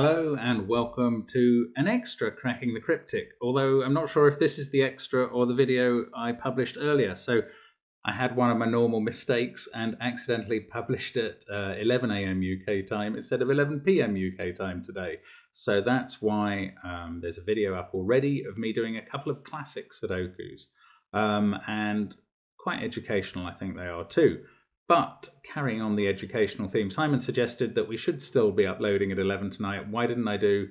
Hello and welcome to an extra Cracking the Cryptic, although I'm not sure if this is the extra or the video I published earlier. So I had one of my normal mistakes and accidentally published it 11 a.m. UK time instead of 11 p.m. UK time today. So that's why there's a video up already of me doing a couple of classic Sudokus, and quite educational I think they are too. But carrying on the educational theme, Simon suggested that we should still be uploading at 11 tonight. Why didn't I do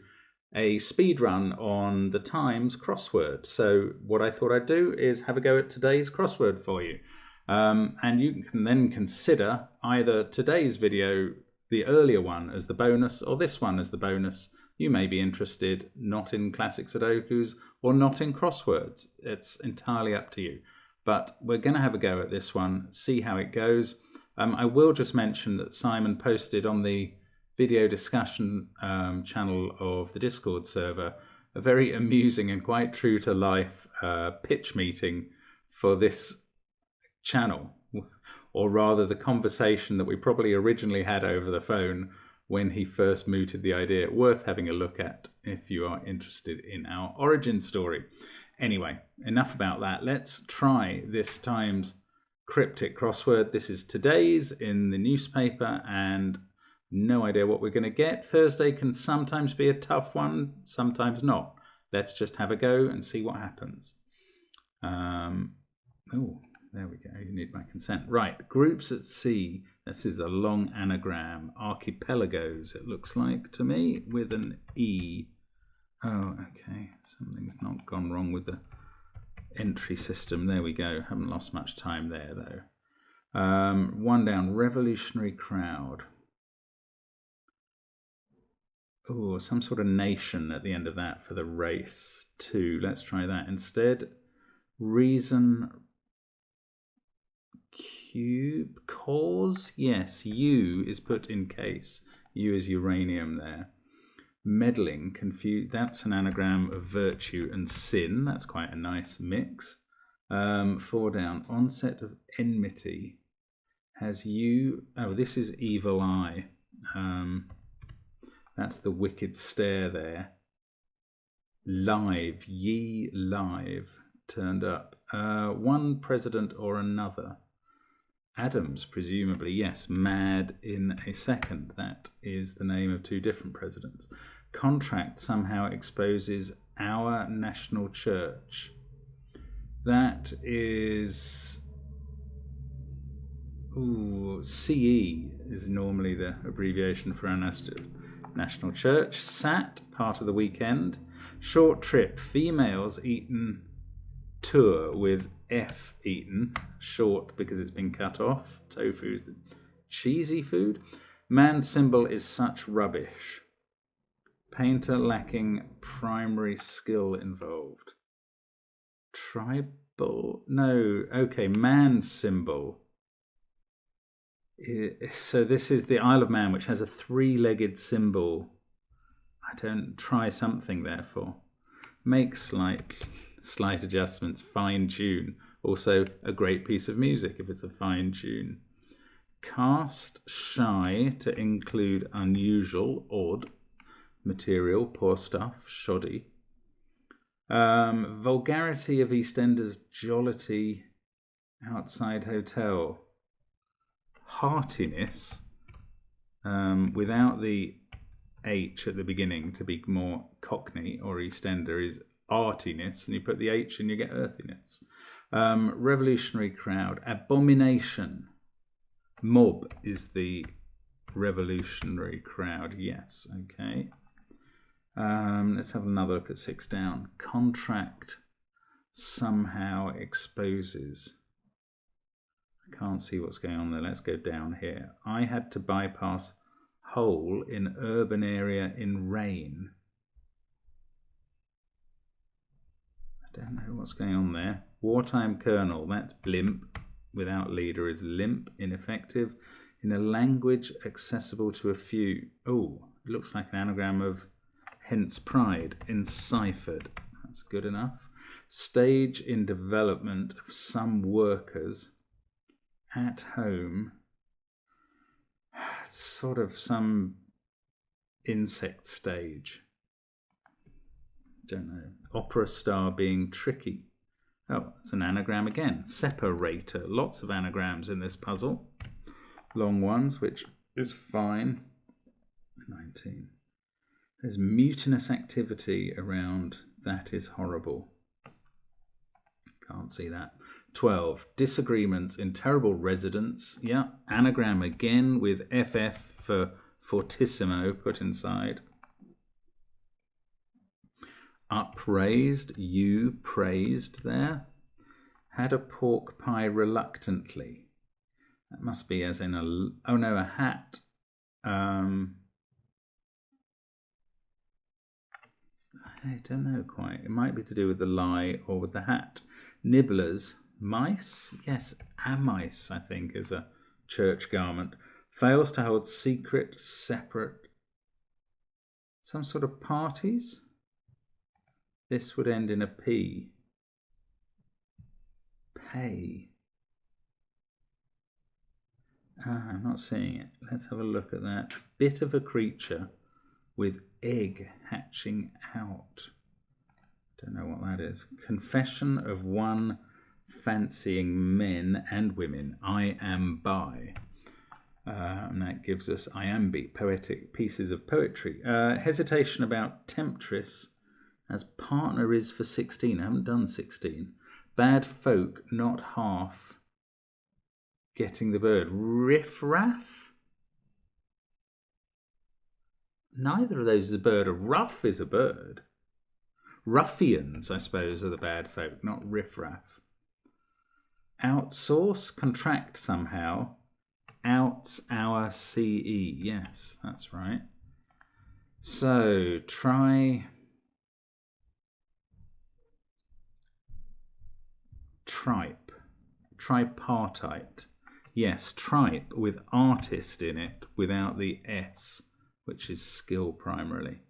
a speed run on the Times crossword? So what I thought I'd do is have a go at today's crossword for you. And you can then consider either today's video, the earlier one, as the bonus, or this one as the bonus. You may be interested not in classic Sudokus or not in crosswords. It's entirely up to you. But we're going to have a go at this one, see how it goes. I will just mention that Simon posted on the video discussion channel of the Discord server a very amusing and quite true to life pitch meeting for this channel, or rather the conversation that we probably originally had over the phone when he first mooted the idea. Worth having a look at if you are interested in our origin story. Anyway, enough about that. Let's try this time's cryptic crossword. This is today's in the newspaper and no idea what we're going to get. Thursday can sometimes be a tough one, sometimes not. Let's just have a go and see what happens. Oh, there we go. You need my consent. Right, groups at sea. This is a long anagram. Archipelagos, it looks like to me, with an E. Oh, okay. Something's not gone wrong with the entry system. There we go. Haven't lost much time there, though. One down. Revolutionary crowd. Oh, some sort of nation at the end of that for the race. 2. Let's try that instead. Reason. Cube. Cause. Yes. U is put in case. U is uranium there. Meddling, confused, that's an anagram of virtue and sin. That's quite a nice mix. 4 down. Onset of enmity has you. Oh, this is evil eye. That's the wicked stare there. Live, ye live, turned up. One president or another. Adams, presumably, yes. Mad in a second. That is the name of 2 different presidents. Contract somehow exposes our national church. That is... Ooh, CE is normally the abbreviation for our national church. SAT, part of the weekend. Short trip, females eaten tour with F eaten, short because it's been cut off. Tofu is the cheesy food. Man symbol is such rubbish. Painter lacking primary skill involved. Tribal? No, okay, man symbol. So this is the Isle of Man, which has a 3-legged symbol. I don't try something, therefore. Make slight adjustments, fine tune. Also a great piece of music if it's a fine tune. Cast shy to include unusual, odd material, poor stuff, shoddy. Vulgarity of EastEnders jollity outside hotel. Heartiness, without the H at the beginning to be more Cockney or EastEnder, is artiness, and you put the H and you get earthiness. Revolutionary crowd. Abomination. Mob is the revolutionary crowd. Yes, okay. Let's have another look at 6 down. Contract somehow exposes. I can't see what's going on there. Let's go down here. I had to bypass hole in urban area in rain. I don't know what's going on there. Wartime colonel, that's blimp. Without leader is limp, ineffective. In a language accessible to a few. Oh, it looks like an anagram of hence pride. Enciphered. That's good enough. Stage in development of some workers at home. Sort of some insect stage. Don't know. Opera star being tricky. Oh, it's an anagram again. Separator. Lots of anagrams in this puzzle. Long ones, which is fine. 19. There's mutinous activity around. That is horrible. Can't see that. 12. Disagreements in terrible residence. Yeah, anagram again with FF for fortissimo put inside. Upraised, you praised there. Had a pork pie reluctantly. That must be as in a, oh no, a hat. I don't know quite. It might be to do with the lie or with the hat. Nibblers, mice? Yes, a mice, I think, is a church garment. Fails to hold secret, separate, some sort of parties? This would end in a P. Pay. I'm not seeing it. Let's have a look at that. Bit of a creature with egg hatching out. Don't know what that is. Confession of one fancying men and women. I am bi. And that gives us iambic, poetic pieces of poetry. Hesitation about temptress, as partner is for 16. I haven't done 16. Bad folk, not half. Getting the bird. Riff-raff? Neither of those is a bird. A ruff is a bird. Ruffians, I suppose, are the bad folk, not riff-raff. Outsource, contract somehow. Outs our CE. Yes, that's right. So, tripartite. Yes, tripe with artist in it without the S, which is skill primarily.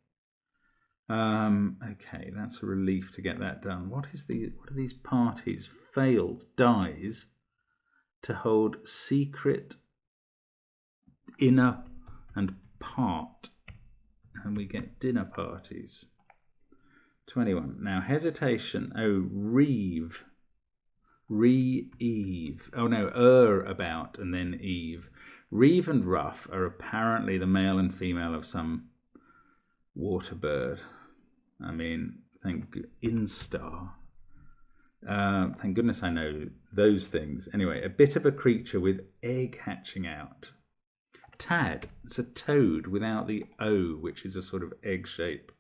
Okay, that's a relief to get that done. What are these parties? Fails, dies to hold secret, inner and part, and we get dinner parties. 21. Now hesitation. Oh, reeve. Re-eve. Oh no, about and then eve. Reeve and ruff are apparently the male and female of some water bird. I mean, instar. Thank goodness I know those things. Anyway, a bit of a creature with egg hatching out. Tad. It's a toad without the O, which is a sort of egg shape.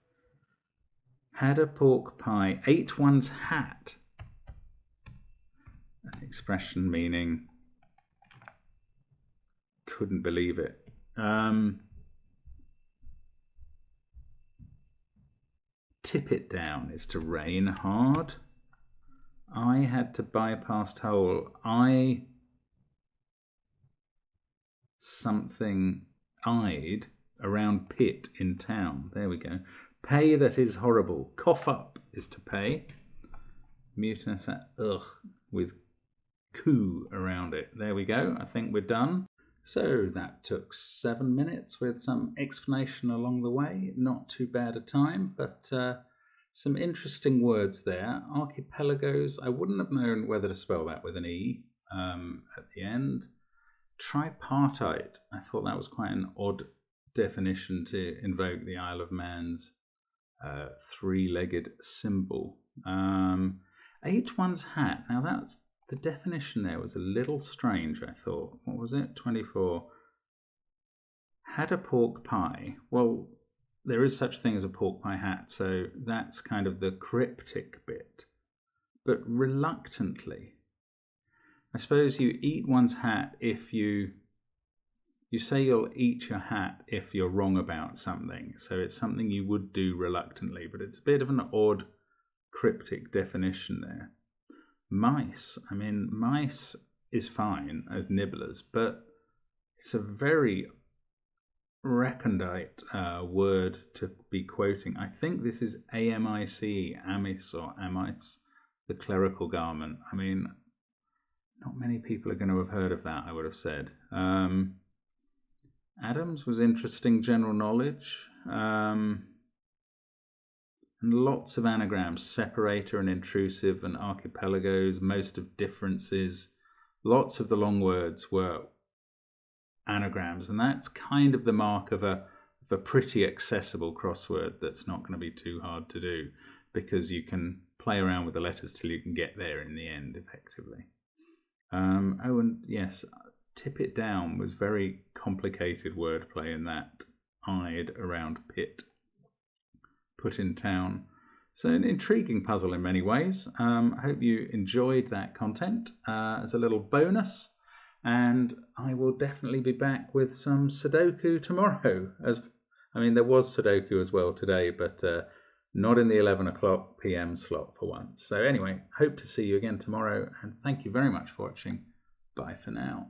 Had a pork pie. Ate one's hat. An expression meaning couldn't believe it. Tip it down is to rain hard. I had to bypass toll. Something eyed around pit in town. There we go. Pay that is horrible. Cough up is to pay. Mutinous at ugh with coup around it. There we go. I think we're done. So that took 7 minutes with some explanation along the way. Not too bad a time, but some interesting words there. Archipelagos. I wouldn't have known whether to spell that with an E at the end. Tripartite. I thought that was quite an odd definition to invoke the Isle of Man's three-legged symbol. Ate one's hat. Now that's the definition there was a little strange, I thought. What was it? 24. Had a pork pie. Well, there is such a thing as a pork pie hat, so that's kind of the cryptic bit. But reluctantly. I suppose you eat one's hat if you say you'll eat your hat if you're wrong about something. So it's something you would do reluctantly, but it's a bit of an odd cryptic definition there. Mice. I mean, mice is fine as nibblers, but it's a very recondite word to be quoting. I think this is AMICE, amis or amice, the clerical garment. I mean, not many people are going to have heard of that, I would have said. Adams was interesting general knowledge. And lots of anagrams, separator and intrusive and archipelagos, most of differences. Lots of the long words were anagrams, and that's kind of the mark of a pretty accessible crossword that's not going to be too hard to do, because you can play around with the letters till you can get there in the end, effectively. Oh, and yes, tip it down was very complicated wordplay in that. I'd around pit. Put in town. So an intriguing puzzle in many ways. I hope you enjoyed that content as a little bonus. And I will definitely be back with some Sudoku tomorrow. There was Sudoku as well today, but not in the 11 o'clock PM slot for once. So anyway, hope to see you again tomorrow, and thank you very much for watching. Bye for now.